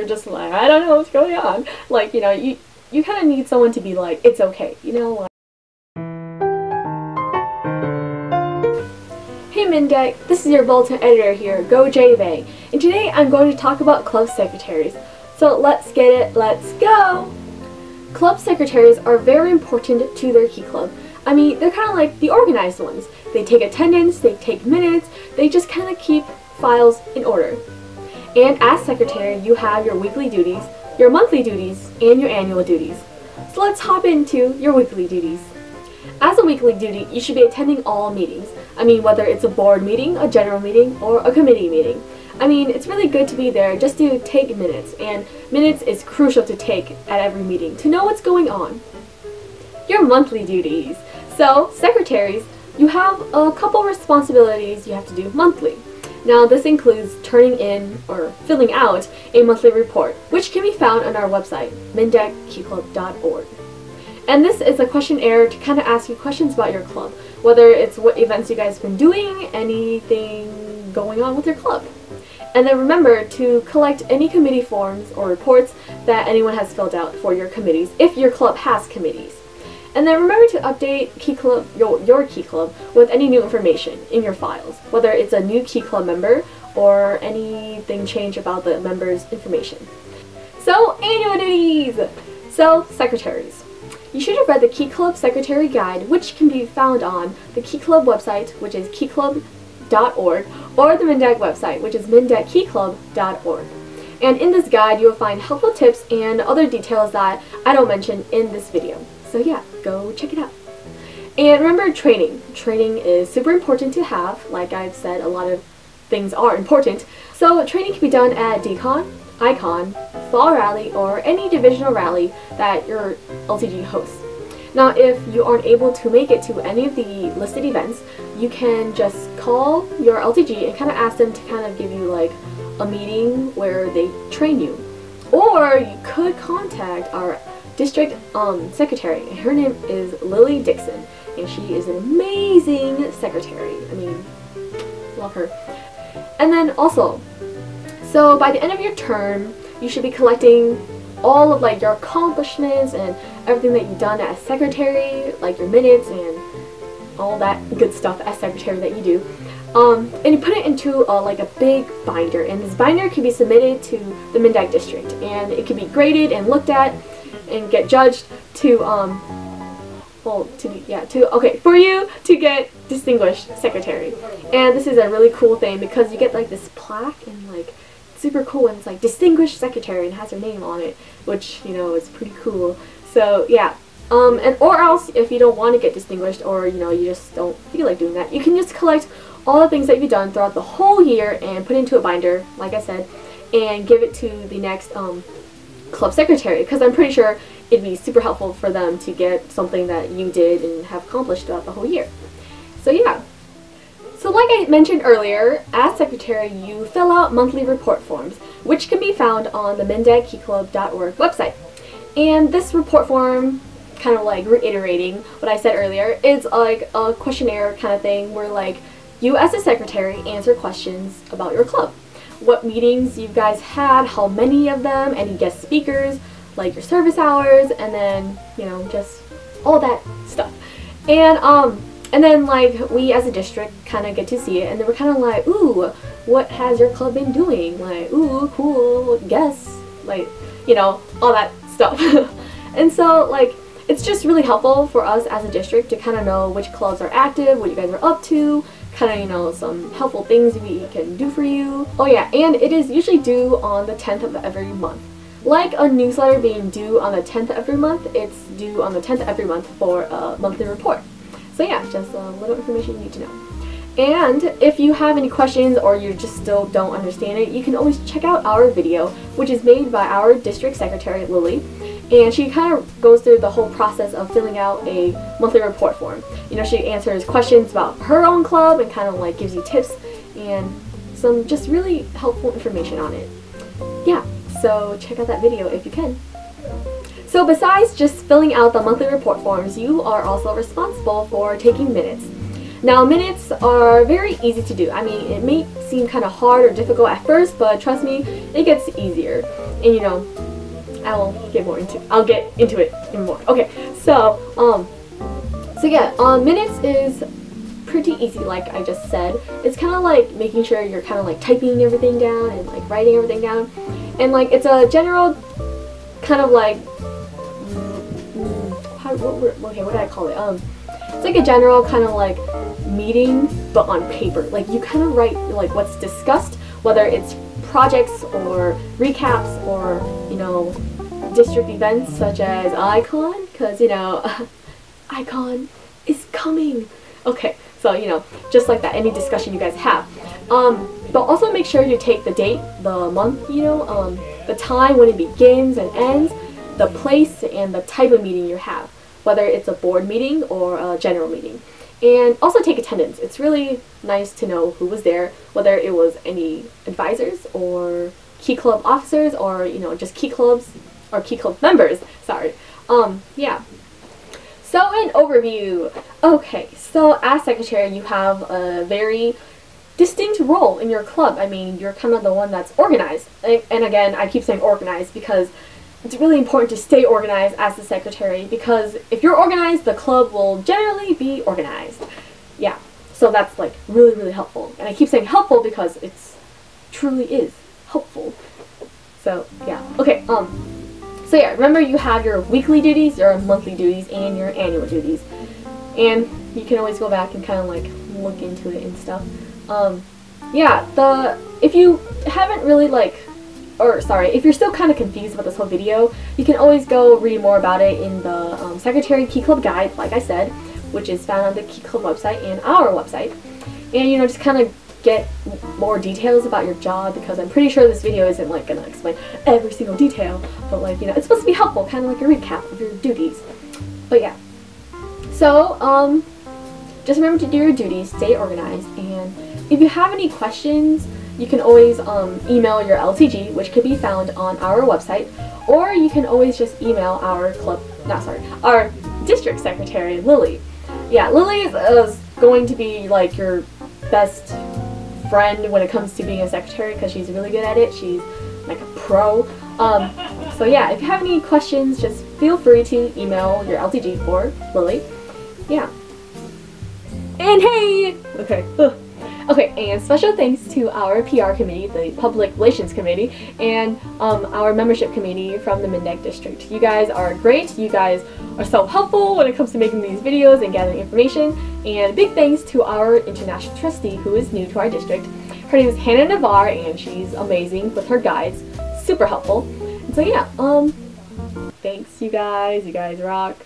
just like, I don't know what's going on. Like, you know, you kind of need someone to be like, it's okay, you know? Like, hey MinnDak, this is your Bulletin Editor here, Gao-je, and today I'm going to talk about club secretaries. So let's get it, let's go! Club secretaries are very important to their key club. I mean, they're kind of like the organized ones. They take attendance, they take minutes, they just kind of keep files in order. And as secretary, you have your weekly duties, your monthly duties, and your annual duties. So let's hop into your weekly duties. As a weekly duty, you should be attending all meetings. I mean, whether it's a board meeting, a general meeting, or a committee meeting. I mean, it's really good to be there just to take minutes, and minutes is crucial to take at every meeting to know what's going on. Your monthly duties. So, secretaries, you have a couple responsibilities you have to do monthly. Now, this includes turning in or filling out a monthly report, which can be found on our website, MinnDakKeyClub.org. And this is a questionnaire to kind of ask you questions about your club, whether it's what events you guys have been doing, anything going on with your club. And then remember to collect any committee forms or reports that anyone has filled out for your committees, if your club has committees. And then remember to update key club, your key club with any new information in your files, whether it's a new key club member or anything changed about the member's information. So, annual duties! So, secretaries. You should have read the Key Club Secretary Guide, which can be found on the Key Club website, which is keyclub.org, or the MinnDak website, which is MinnDakKeyClub.org. And in this guide, you will find helpful tips and other details that I don't mention in this video. So yeah, go check it out. And remember training. Training is super important to have. Like I've said, a lot of things are important. So training can be done at DCon, ICON, Fall Rally, or any divisional rally that your LTG hosts. Now, if you aren't able to make it to any of the listed events, you can just call your LTG and kind of ask them to kind of give you like a meeting where they train you. Or you could contact our district secretary, and her name is Lily Dixon, and she is an amazing secretary. I mean, love her. And then also, so by the end of your term, you should be collecting all of like your accomplishments and everything that you've done as secretary, like your minutes and all that good stuff as secretary that you do. And you put it into like a big binder, and this binder can be submitted to the MinnDak district, and it can be graded and looked at and get judged to for you to get distinguished secretary. And this is a really cool thing because you get like this plaque and like super cool, and it's like distinguished secretary and has her name on it, which you know is pretty cool. So yeah, and or else if you don't want to get distinguished, or you know you just don't feel like doing that, you can just collect all the things that you've done throughout the whole year and put it into a binder, like I said, and give it to the next club secretary, because I'm pretty sure it'd be super helpful for them to get something that you did and have accomplished throughout the whole year. So yeah. So like I mentioned earlier, as secretary you fill out monthly report forms, which can be found on the MinnDakKeyClub.org website. And this report form, kind of like reiterating what I said earlier, is like a questionnaire kind of thing where like you as a secretary answer questions about your club. What meetings you guys had, how many of them, any guest speakers, like your service hours, and then, you know, just all that stuff. And then like we as a district kind of get to see it, and then we're kind of like, ooh, what has your club been doing? Like, ooh, cool, guests, like, you know, all that stuff. And so like it's just really helpful for us as a district to kind of know which clubs are active, what you guys are up to, kind of, you know, some helpful things we can do for you. Oh yeah, and it is usually due on the 10th of every month. Like a newsletter being due on the 10th of every month, it's due on the 10th of every month for a monthly report. So yeah, just a little information you need to know. And if you have any questions or you just still don't understand it, you can always check out our video, which is made by our district secretary, Lily. And she kind of goes through the whole process of filling out a monthly report form. You know, she answers questions about her own club and kind of like gives you tips and some just really helpful information on it. Yeah, so check out that video if you can. So besides just filling out the monthly report forms, you are also responsible for taking minutes. Now, minutes are very easy to do. I mean, it may seem kind of hard or difficult at first, but trust me, it gets easier. And you know, I'll get into it even more. Okay, so yeah, minutes is pretty easy, like I just said. It's kind of like making sure you're kind of like typing everything down and like writing everything down, and like it's a general kind of like what do I call it? It's like a general kind of like meeting, but on paper. Like you kind of write like what's discussed, whether it's projects or recaps or, you know, district events such as Icon, because, you know, Icon is coming. Okay, so, you know, just like that, any discussion you guys have. But also make sure you take the date, the month, you know, the time when it begins and ends, the place, and the type of meeting you have, whether it's a board meeting or a general meeting. And also take attendance. It's really nice to know who was there, whether it was any advisors or key club officers or, you know, just key clubs or key club members. Sorry. Yeah. So an overview. Okay, so as secretary, you have a very distinct role in your club. I mean, you're kind of the one that's organized. And again, I keep saying organized because it's really important to stay organized as the secretary, because if you're organized, the club will generally be organized. Yeah, so that's like really, really helpful. And I keep saying helpful because it's truly is helpful. So yeah, okay, so yeah, remember you have your weekly duties, your monthly duties, and your annual duties. And you can always go back and kind of like look into it and stuff. Yeah, if you haven't really if you're still kind of confused about this whole video, you can always go read more about it in the Secretary Key Club Guide, like I said, which is found on the Key Club website and our website. And, you know, just kind of get more details about your job, because I'm pretty sure this video isn't like going to explain every single detail, but like, you know, it's supposed to be helpful, kind of like a recap of your duties. But yeah. So, just remember to do your duties, stay organized, and if you have any questions, you can always email your LTG, which can be found on our website, or you can always just email our our district secretary, Lily. Yeah, Lily is going to be like your best friend when it comes to being a secretary, because she's really good at it. She's like a pro. So yeah, if you have any questions, just feel free to email your LTG or Lily. Yeah. And hey! Okay. Okay, and special thanks to our PR committee, the Public Relations Committee, and our membership committee from the MinnDak district. You guys are great. You guys are so helpful when it comes to making these videos and gathering information. And big thanks to our international trustee, who is new to our district. Her name is Hannah Navarre, and she's amazing with her guides. Super helpful. And so yeah, thanks you guys. You guys rock.